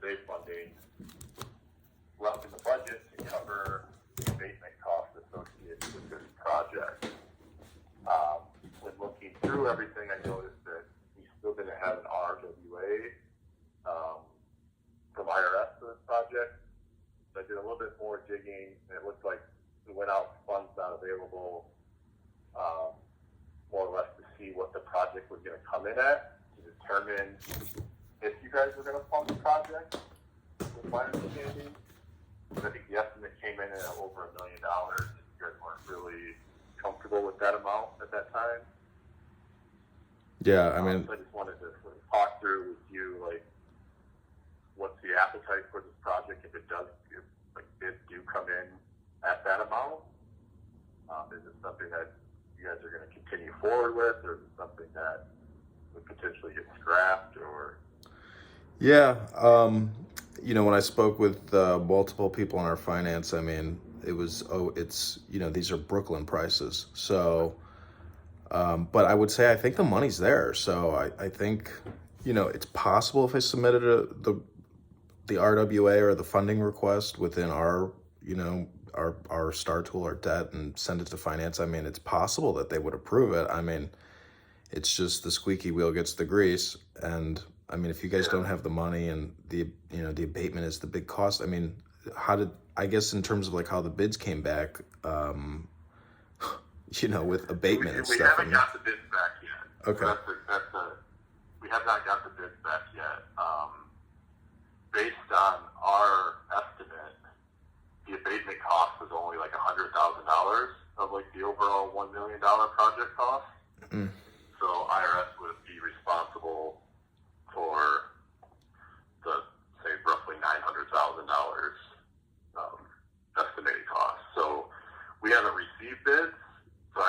GSA funding left in the budget to cover the abatement costs associated with this project. When looking through everything, I noticed that we still didn't have an RWA from IRS for this project. So I did a little bit more digging, and it looked like we went out funds not available, more or less to see what the project was going to come in at, to determine if you guys were going to fund the project, with my understanding. I think the estimate came in at over $1 million, and you guys weren't really comfortable with that amount at that time. Yeah, I mean, so I just wanted to sort of talk through with you, like, what's the appetite for this project if it does, if like bids do come in at that amount? Is it something that you guys are going to continue forward with, or is it something that would potentially get scrapped? Or yeah, when I spoke with multiple people in our finance, I mean, it's these are Brooklyn prices. So, but I would say I think the money's there. So I think, it's possible if I submitted the RWA or the funding request within our STAR tool, our debt, and send it to finance. I mean, it's possible that they would approve it. I mean, it's just the squeaky wheel gets the grease. And I mean, if you guys don't have the money and the abatement is the big cost, I mean, I guess in terms of like how the bids came back, with abatement and we stuff. haven't got the bids back yet. Okay. We have not got the bids back yet. Based on our estimate, the abatement cost was only like $100,000 of like the overall $1 million project cost. Mm. So IRS would be responsible for the, say, roughly $900,000 estimated cost. So we haven't received bids. So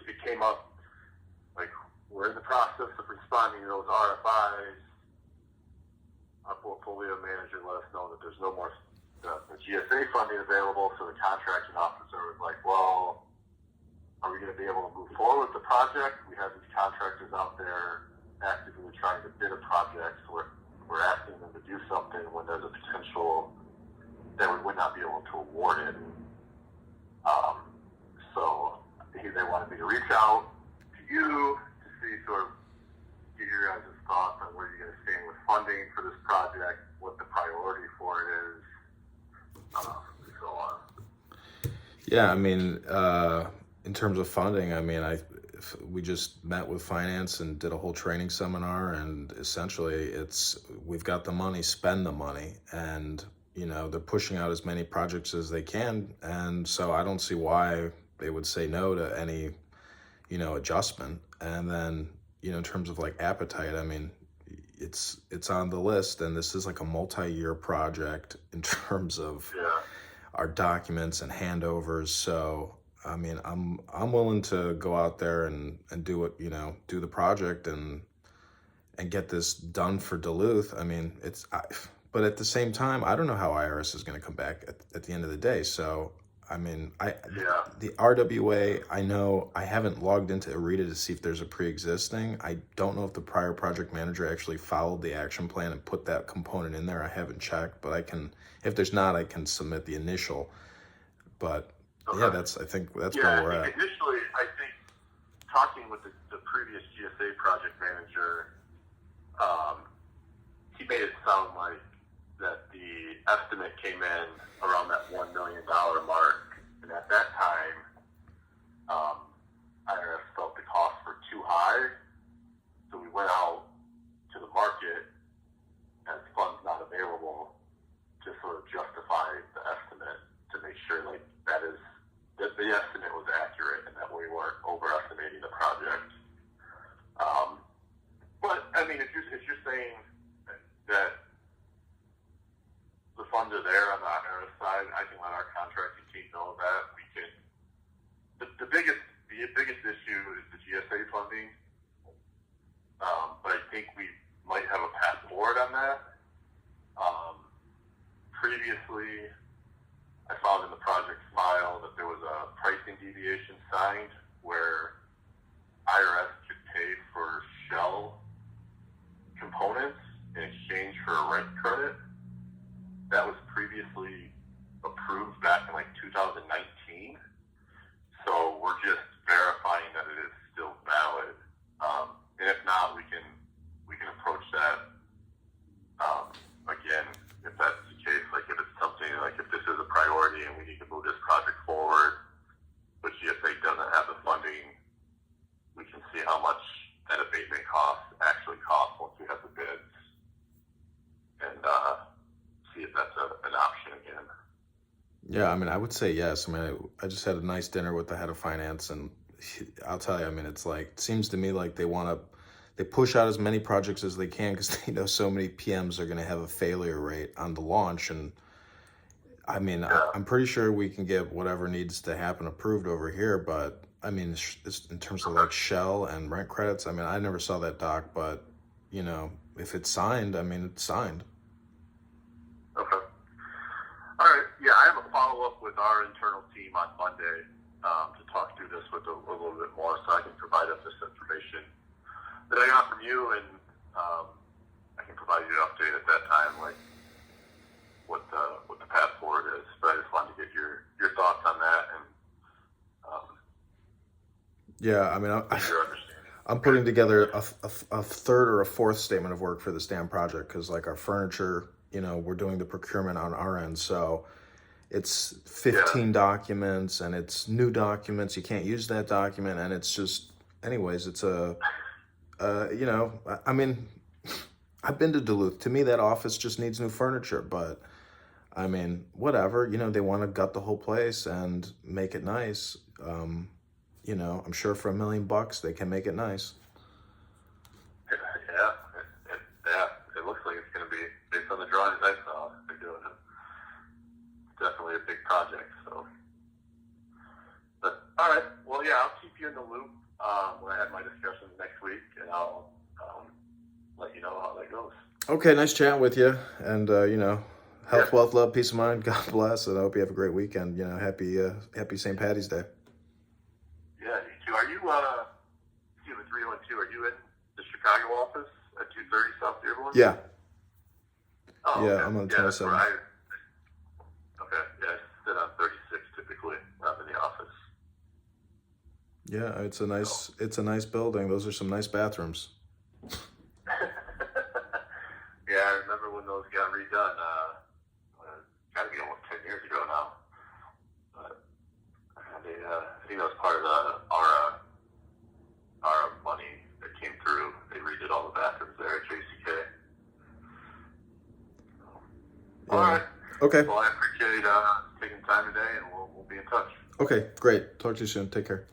it came up, like, we're in the process of responding to those RFIs. Our portfolio manager let us know that there's no more the GSA funding available, so the contracting officer was like, well, are we going to be able to move forward with the project? We have these contractors out there actively trying to bid a project, so we're asking them to do something when there's a potential that we would not be able to award it. So they wanted me to reach out to you to see, sort of, get your guys' thoughts on where you're going to stand with funding for this project, what the priority for it is, and so on. Yeah, I mean, in terms of funding, I mean, we just met with finance and did a whole training seminar, and essentially we've got the money, spend the money, and they're pushing out as many projects as they can, and so I don't see why they would say no to any adjustment. And then in terms of like appetite, I mean, it's on the list, and this is like a multi-year project in terms of our documents and handovers. So I mean, I'm willing to go out there and do it, do the project and get this done for Duluth. I mean, but at the same time, I don't know how IRS is going to come back at the end of the day. So I mean, the RWA, I know I haven't logged into Arita to see if there's a pre-existing. I don't know if the prior project manager actually followed the action plan and put that component in there. I haven't checked, but if there's not, I can submit the initial. But okay. Yeah, I think that's where we're at. Initially, I think talking with the previous GSA project manager, he made it sound like that the estimate came in around that $1 million mark, and at that time, IRS felt the costs were too high, so we went out to the market as funds not available to sort of justify the estimate, to make sure like that the estimate was accurate and that we weren't overestimating the project. But I mean, if you're saying that the funds are there on the IRS side, I can let our contracting team know that. We can. The biggest issue is the GSA funding, but I think we might have a path forward on that. Previously, I found in the project file that there was a pricing deviation signed where IRS could pay for shell components in exchange for a rent credit that was previously approved back in like 2019. So we're just verifying that it is still valid. And if not, we can approach that again if that's the case. Like if it's something like if this is a priority and we need to move this project forward, but GSA doesn't have the funding, we can see how much that abatement actually costs once we have the bids, and see if that's an option again. Yeah, I mean, I would say yes. I mean, I just had a nice dinner with the head of finance, and I'll tell you, I mean, it's like, it seems to me like they push out as many projects as they can because they know so many PMs are going to have a failure rate on the launch. And I mean, Yeah. I'm pretty sure we can get whatever needs to happen approved over here, but I mean, in terms of like shell and rent credits, I mean, I never saw that doc, but you know, if it's signed, I mean, it's signed. Okay. All right. Yeah, I have a follow-up with our internal team on Monday to talk through this with a little bit more, so I can provide them this information that I got from you, and I can provide you an update at that time, like what the path forward is. But I just wanted to get your thoughts on that and Yeah, I mean, your understanding. I'm putting together a third or a fourth statement of work for this damn project because, like, our furniture, you know, we're doing the procurement on our end, so it's 15 documents and it's new documents. You can't use that document, and it's just, anyways, it's you know, I mean, I've been to Duluth. To me, that office just needs new furniture, but I mean, whatever. You know, they want to gut the whole place and make it nice. You know, I'm sure for $1 million they can make it nice. Yeah, it looks like it's going to be, based on the drawings I saw, they're doing it. Definitely a big project. So, but all right. Well, yeah, I'll keep you in the loop when I have my discussions next week, and I'll let you know how that goes. Okay, nice chatting with you, and you know, health, Yeah. wealth, love, peace of mind. God bless, and I hope you have a great weekend. You know, happy St. Patty's Day. Yeah, you too. Are you with 312? Are you in the Chicago office at 230 South Dearborn? Yeah, Oh, yeah, okay. I'm on Yeah, that's 27. where okay, yeah, I sit on 36 typically. I'm in the office. Yeah, it's a nice building. Those are some nice bathrooms. Yeah, I remember when those got redone. Got to be almost 10 years ago now. But I think that was part of our money that came through. They redid all the bathrooms there at JCK. Yeah. All right. Okay. Well, I appreciate taking time today, and we'll be in touch. Okay, great. Talk to you soon. Take care.